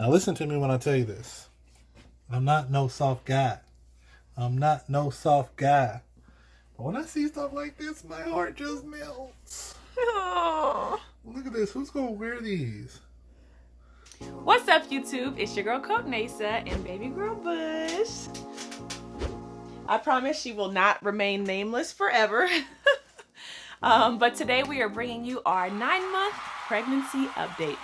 Now listen to me when I tell you this. I'm not no soft guy. I'm not no soft guy. But when I see stuff like this, my heart just melts. Oh. Look at this. Who's gonna wear these? What's up, YouTube? It's your girl Kothney-Issa and baby girl Bush. I promise she will not remain nameless forever. But today we are bringing you our 9-month pregnancy update.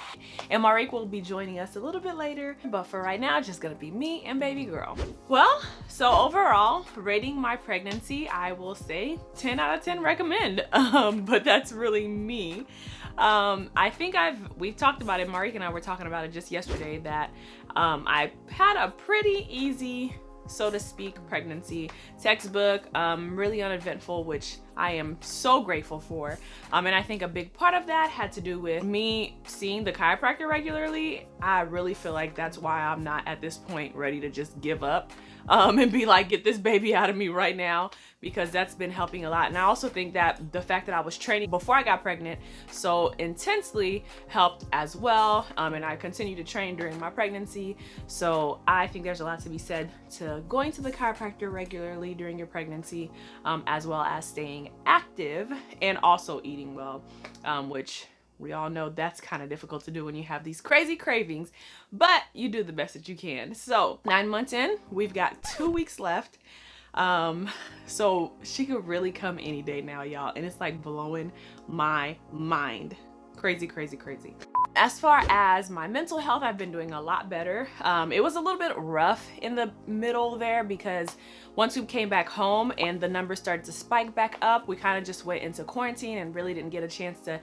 And Marek will be joining us a little bit later, but for right now, it's just gonna be me and baby girl. Well, so overall, rating my pregnancy, I will say 10 out of 10 recommend, but that's really me. I think we've talked about it, Marek and I were talking about it just yesterday, that I had a pretty easy, so to speak, pregnancy. Textbook, really uneventful, which I am so grateful for. And I think a big part of that had to do with me seeing the chiropractor regularly. I really feel like that's why I'm not at this point ready to just give up and be like, get this baby out of me right now, because that's been helping a lot. And I also think that the fact that I was training before I got pregnant so intensely helped as well. And I continue to train during my pregnancy. So I think there's a lot to be said to going to the chiropractor regularly during your pregnancy, as well as staying active and also eating well, which we all know that's kind of difficult to do when you have these crazy cravings, but you do the best that you can. So 9 months in, we've got 2 weeks left. So she could really come any day now, y'all. And it's like blowing my mind. Crazy, crazy, crazy. As far as my mental health, I've been doing a lot better. It was a little bit rough in the middle there because once we came back home and the numbers started to spike back up, we kind of just went into quarantine and really didn't get a chance to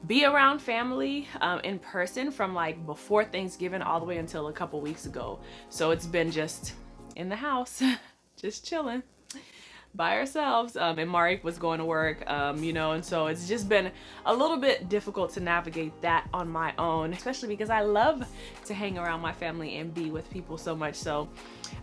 be around family in person from like before Thanksgiving all the way until a couple weeks ago. So it's been just in the house, just chilling by ourselves, and Marek was going to work, you know, and so it's just been a little bit difficult to navigate that on my own, especially because I love to hang around my family and be with people so much. So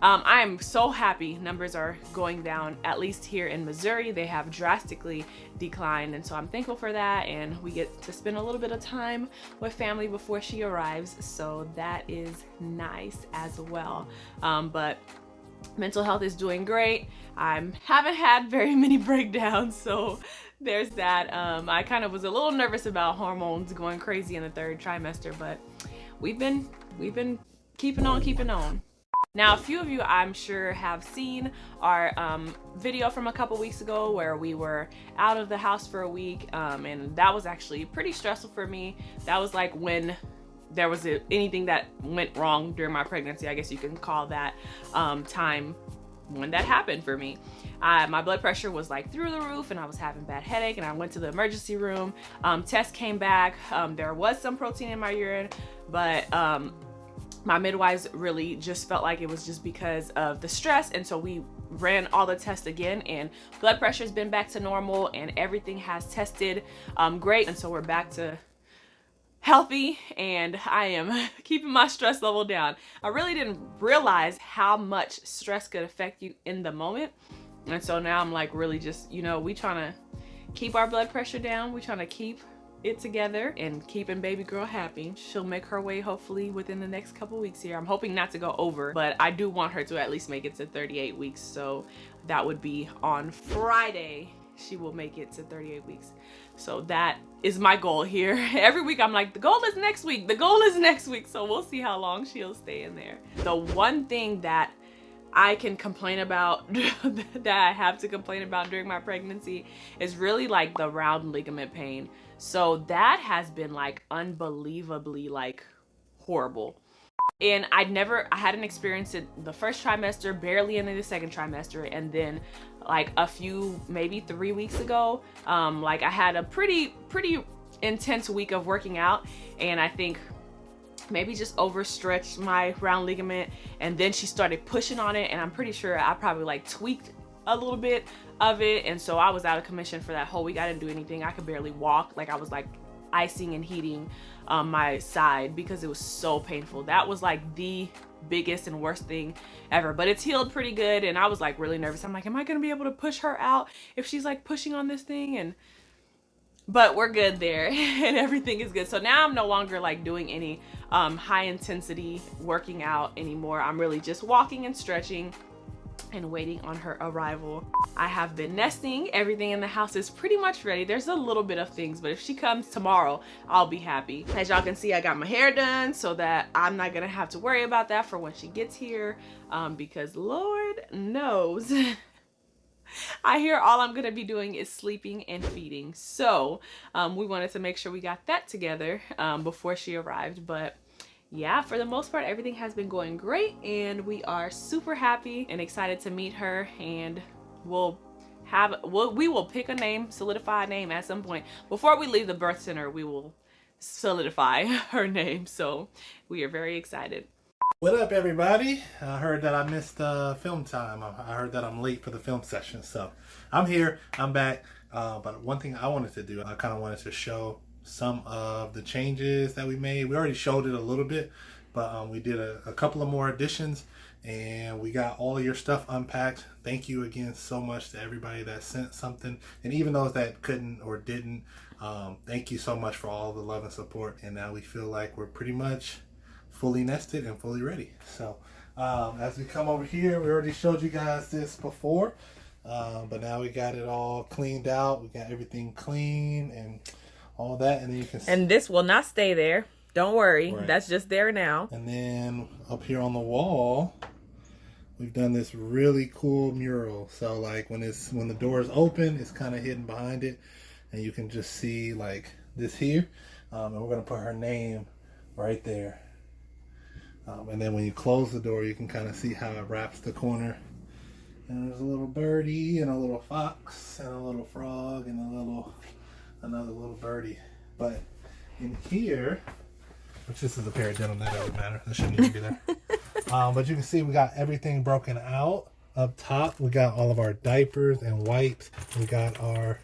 I'm so happy numbers are going down, at least here in Missouri. They have drastically declined, and so I'm thankful for that, and we get to spend a little bit of time with family before she arrives, so that is nice as well. But mental health is doing great. I haven't had very many breakdowns, so there's that. I kind of was a little nervous about hormones going crazy in the 3rd trimester, but we've been keeping on. Now, a few of you, I'm sure, have seen our video from a couple weeks ago where we were out of the house for a week, and that was actually pretty stressful for me. That was like when there was anything that went wrong during my pregnancy, I guess you can call that time when that happened for me. My blood pressure was like through the roof, and I was having bad headache, and I went to the emergency room. Test came back. There was some protein in my urine, but my midwives really just felt like it was just because of the stress, and so we ran all the tests again, and blood pressure's been back to normal, and everything has tested great, and so we're back to healthy, and I am keeping my stress level down. I really didn't realize how much stress could affect you in the moment, and so now I'm like really just, you know, we trying to keep our blood pressure down. We trying to keep it together and keeping baby girl happy. She'll make her way hopefully within the next couple weeks here. I'm hoping not to go over, but I do want her to at least make it to 38 weeks, so that would be on Friday. She will make it to 38 weeks. So that is my goal here. Every week I'm like, the goal is next week. The goal is next week. So we'll see how long she'll stay in there. The one thing that I can complain about, that I have to complain about during my pregnancy, is really like the round ligament pain. So that has been like unbelievably like horrible. And I hadn't experienced it the 1st trimester, barely into the 2nd trimester, and then like a few, maybe 3 weeks ago, like I had a pretty intense week of working out, and I think maybe just overstretched my round ligament, and then she started pushing on it, and I'm pretty sure I probably like tweaked a little bit of it, and so I was out of commission for that whole week. I didn't do anything. I could barely walk. Like I was like icing and heating my side because it was so painful. That was like the biggest and worst thing ever, but it's healed pretty good, and I was like really nervous. I'm like, am I gonna be able to push her out if she's like pushing on this thing? And but we're good there and everything is good. So now I'm no longer like doing any high intensity working out anymore. I'm really just walking and stretching and waiting on her arrival. I have been nesting. Everything in the house is pretty much ready. There's a little bit of things, but if she comes tomorrow, I'll be happy. As y'all can see, I got my hair done so that I'm not gonna have to worry about that for when she gets here, because Lord knows I hear all I'm gonna be doing is sleeping and feeding. So we wanted to make sure we got that together before she arrived. But yeah, for the most part, everything has been going great and we are super happy and excited to meet her, and we will pick a name, solidify a name at some point. Before we leave the birth center, we will solidify her name. So we are very excited. What up, everybody? I heard that I missed film time. I heard that I'm late for the film session. So I'm here, I'm back. But one thing I wanted to do, I kind of wanted to show some of the changes that we made. We already showed it a little bit, but we did a couple of more additions and we got all of your stuff unpacked. Thank you again so much to everybody that sent something, and even those that couldn't or didn't. Thank you so much for all the love and support. And now we feel like we're pretty much fully nested and fully ready. So as we come over here, we already showed you guys this before, but now we got it all cleaned out. We got everything clean and all that, and then you can see. And this will not stay there. Don't worry. Right. That's just there now. And then up here on the wall, we've done this really cool mural. So like when the door is open, it's kind of hidden behind it, and you can just see like this here. And we're gonna put her name right there. And then when you close the door, you can kind of see how it wraps the corner. And there's a little birdie and a little fox and a little frog and another little birdie. But in here, which this is a pair of denim, that doesn't matter. That shouldn't even be there. But you can see we got everything broken out. Up top, we got all of our diapers and wipes. We got our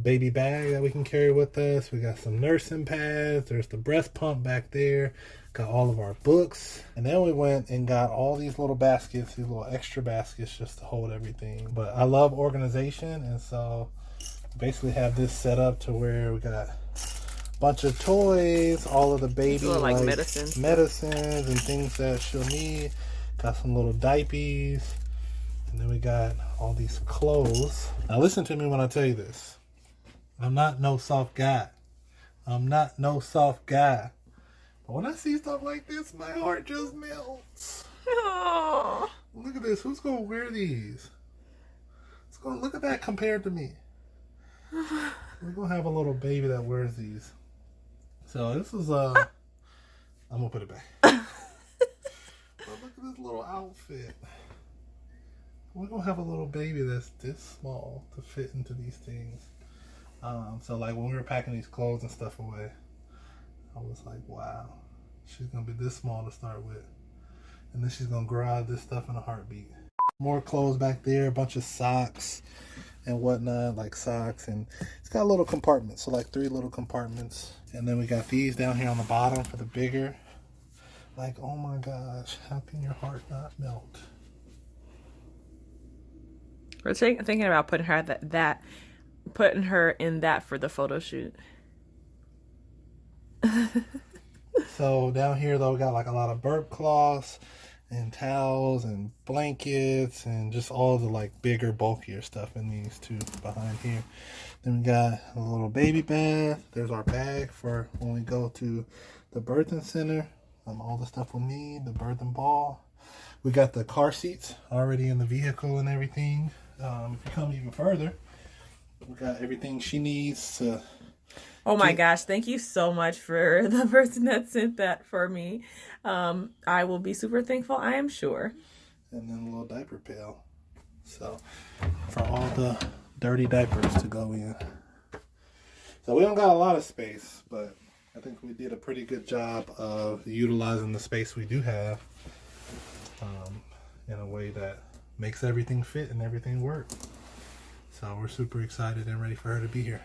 baby bag that we can carry with us. We got some nursing pads. There's the breast pump back there. Got all of our books. And then we went and got all these little baskets, these little extra baskets just to hold everything. But I love organization, and so basically have this set up to where we got a bunch of toys, all of the baby like medicines and things that she'll need. Got some little diapers, and then we got all these clothes. Now listen to me when I tell you this. I'm not no soft guy. I'm not no soft guy. But when I see stuff like this, my heart just melts. Aww. Look at this. Who's gonna wear these? Look at that compared to me. We're gonna have a little baby that wears these. So this is I'm gonna put it back. But look at this little outfit. We're gonna have a little baby that's this small to fit into these things. So like when we were packing these clothes and stuff away, I was like, wow, she's gonna be this small to start with, and then she's gonna grow out of this stuff in a heartbeat. More clothes back there, a bunch of socks and whatnot, like socks, and it's got little compartments, so like 3 little compartments. And then we got these down here on the bottom for the bigger. Like, oh my gosh, how can your heart not melt? We're thinking about putting her putting her in that for the photo shoot. So down here though, we got like a lot of burp cloths and towels and blankets and just all the like bigger, bulkier stuff in these two behind here. Then we got a little baby bath. There's our bag for when we go to the birthing center. All the stuff we'll need, the birthing ball. We got the car seats already in the vehicle and everything. If you come even further, we got everything she needs to. Oh my gosh, thank you so much for the person that sent that for me. I will be super thankful, I am sure. And then a little diaper pail. So, for all the dirty diapers to go in. So we don't got a lot of space, but I think we did a pretty good job of utilizing the space we do have in a way that makes everything fit and everything work. So we're super excited and ready for her to be here.